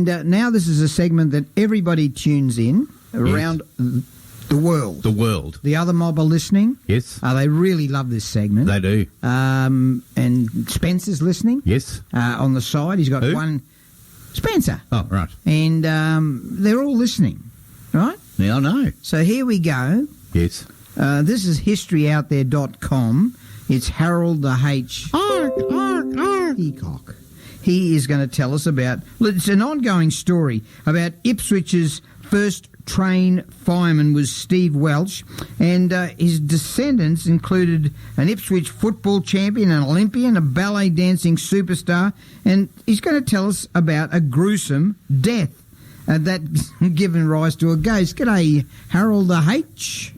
And now this is a segment that everybody tunes in around the world. The world. The other mob are listening. Yes. They really love this segment. They do. And Spencer's listening. Yes. On the side. He's got one. Spencer. Oh, right. And they're all listening, right? Yeah, I know. So here we go. Yes. This is historyouthere.com. It's Harold the Heacock. He is going to tell us about... It's an ongoing story about Ipswich's first trained fireman was Steve Welsh, and his descendants included an Ipswich football champion, an Olympian, a ballet dancing superstar, and he's going to tell us about a gruesome death that given rise to a ghost. G'day, Harold the H.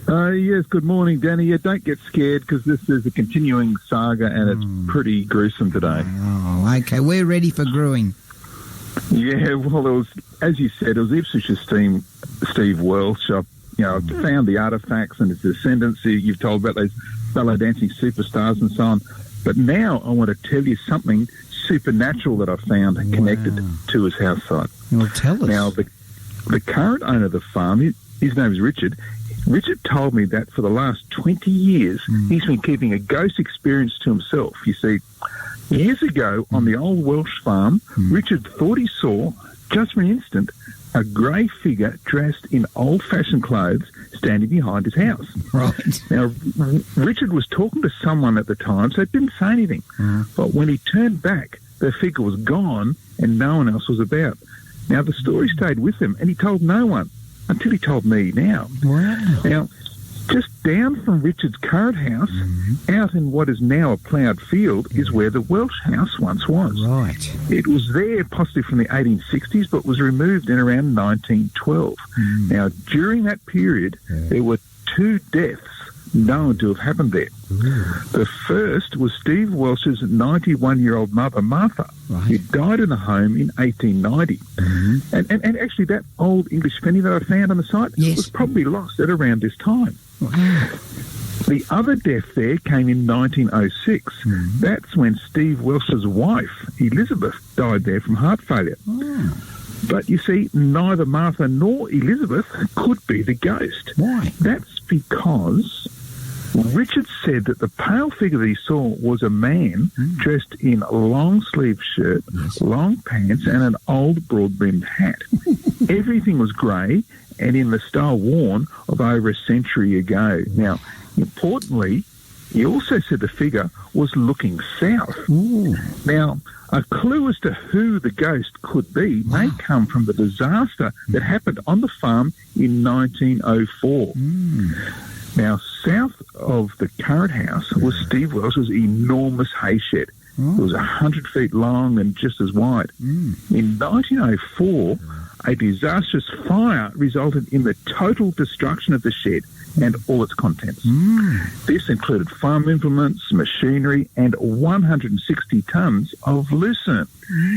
Yes, good morning, Danny. Yeah, don't get scared because this is a continuing saga and it's pretty gruesome today. Oh, okay. We're ready for gruing. Yeah, well, it was, as you said, it was Ipswich's Steve Welsh. I found the artefacts and his descendants. You've told about those ballet dancing superstars and so on. But now I want to tell you something supernatural that I found connected to his house site. Well, tell us. Now, the current owner of the farm, his name is Richard. Richard told me that for the last 20 years, he's been keeping a ghost experience to himself. You see, years ago on the old Welsh farm, Richard thought he saw, just for an instant, a grey figure dressed in old-fashioned clothes standing behind his house. Right. Now, Richard was talking to someone at the time, so he didn't say anything. But when he turned back, the figure was gone and no one else was about. Now, the story stayed with him, and he told no one. Until he told me now. Wow. Now, just down from Richard's current house, out in what is now a ploughed field, is where the Welsh house once was. Right. It was there possibly from the 1860s, but was removed in around 1912. Now, during that period, there were 2 deaths known to have happened there. The first was Steve Welsh's 91-year-old mother, Martha, who died in the home in 1890. And actually that old English penny that I found on the site was probably lost at around this time. The other death there came in 1906. That's when Steve Welsh's wife, Elizabeth, died there from heart failure. But you see, neither Martha nor Elizabeth could be the ghost. Why? That's because Richard said that the pale figure that he saw was a man dressed in a long-sleeved shirt, long pants, and an old broad-brimmed hat. Everything was grey and in the style worn of over a century ago. Now, importantly, he also said the figure was looking south. Now, a clue as to who the ghost could be may come from the disaster that happened on the farm in 1904. Now, south of the current house was Steve Welsh's enormous hay shed. It was 100 feet long and just as wide. In 1904, a disastrous fire resulted in the total destruction of the shed and all its contents. This included farm implements, machinery, and 160 tons of lucerne.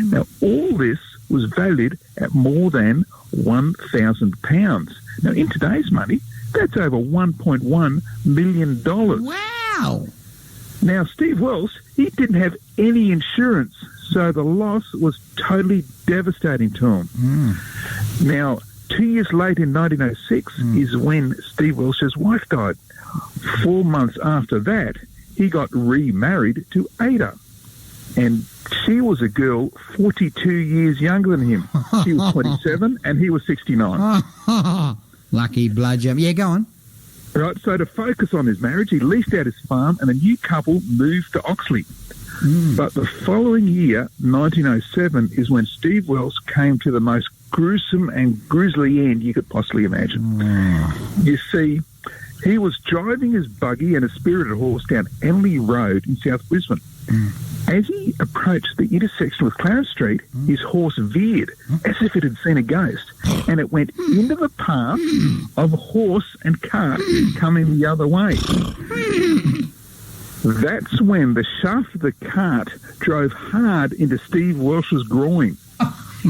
Now, all this was valued at more than £1,000. Now, in today's money, that's over $1.1 million. Wow! Now, Steve Welsh, he didn't have any insurance, so the loss was totally devastating to him. Now, 2 years later in 1906 is when Steve Welsh's wife died. 4 months after that, he got remarried to Ada. And she was a girl 42 years younger than him. She was 27 and he was 69. Lucky bludgeon. Yeah, go on. Right, so to focus on his marriage, he leased out his farm and the new couple moved to Oxley. But the following year, 1907, is when Steve Welsh came to the most gruesome and grisly end you could possibly imagine. You see, he was driving his buggy and a spirited horse down Emily Road in South Brisbane. As he approached the intersection with Clarence Street, his horse veered as if it had seen a ghost, and it went into the path of a horse and cart coming the other way. That's when the shaft of the cart drove hard into Steve Welsh's groin.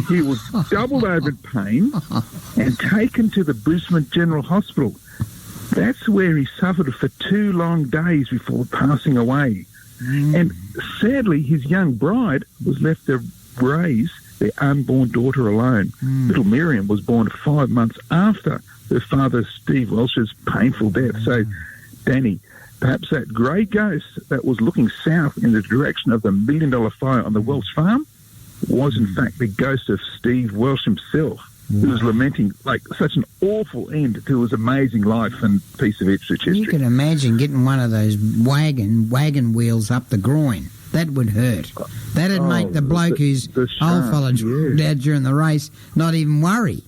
He was doubled over in pain and taken to the Brisbane General Hospital. That's where he suffered for 2 long days before passing away. And sadly, his young bride was left to raise their unborn daughter alone. Little Miriam was born 5 months after her father Steve Welsh's painful death. So, Danny, perhaps that grey ghost that was looking south in the direction of the $1 million fire on the Welsh farm was in fact the ghost of Steve Welsh himself, who was lamenting like such an awful end to his amazing life and piece of Ipswich history. You can imagine getting one of those wagon wheels up the groin. That would hurt. That'd make the bloke who's old fella out during the race not even worry.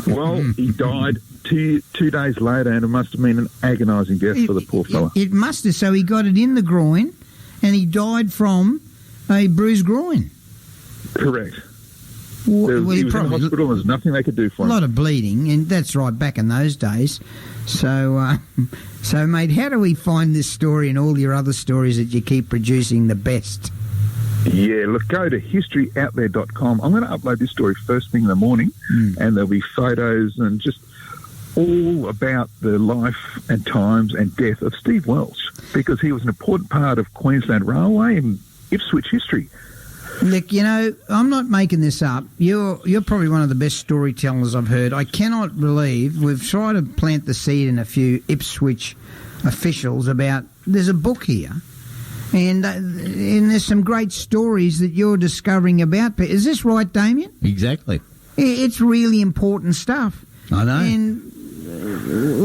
Well, he died two days later, and it must have been an agonising death for the poor fella. It must have. So he got it in the groin, and he died from a bruised groin. Correct. He was in hospital, and there's nothing they could do for him. A lot of bleeding, and that's right, back in those days. So, mate, how do we find this story and all your other stories that you keep producing the best? Yeah, look, go to historyouthere.com. I'm going to upload this story first thing in the morning, and there'll be photos and just all about the life and times and death of Steve Welsh, because he was an important part of Queensland Railway and Ipswich history. Look, you know, I'm not making this up. You're probably one of the best storytellers I've heard. I cannot believe we've tried to plant the seed in a few Ipswich officials about there's a book here, and there's some great stories that you're discovering about. Is this right, Damien? Exactly. It's really important stuff. I know. And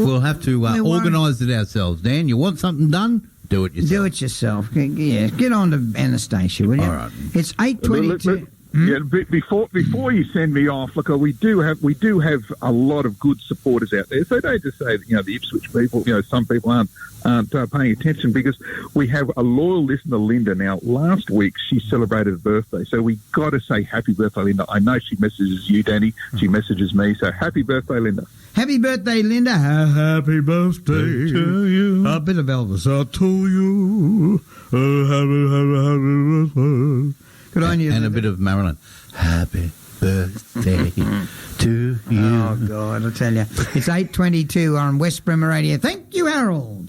we'll have to organise it ourselves. Dan, you want something done? Do it yourself. Do it yourself. Yeah, get on to Anastasia, will you? All right. It's 8:22. Yeah, before you send me off, look, we do have a lot of good supporters out there. So don't just say that, the Ipswich people, some people aren't paying attention, because we have a loyal listener, Linda. Now, last week she celebrated a birthday, so we got to say happy birthday, Linda. I know she messages you, Danny. She messages me, so happy birthday, Linda. Happy birthday, Linda. Happy birthday to you. A bit of Elvis. To you. Good on you. And a bit of Marilyn. Happy birthday to you. Oh, God, I tell you. It's 8:22 on West Bremer Radio. Thank you, Harold.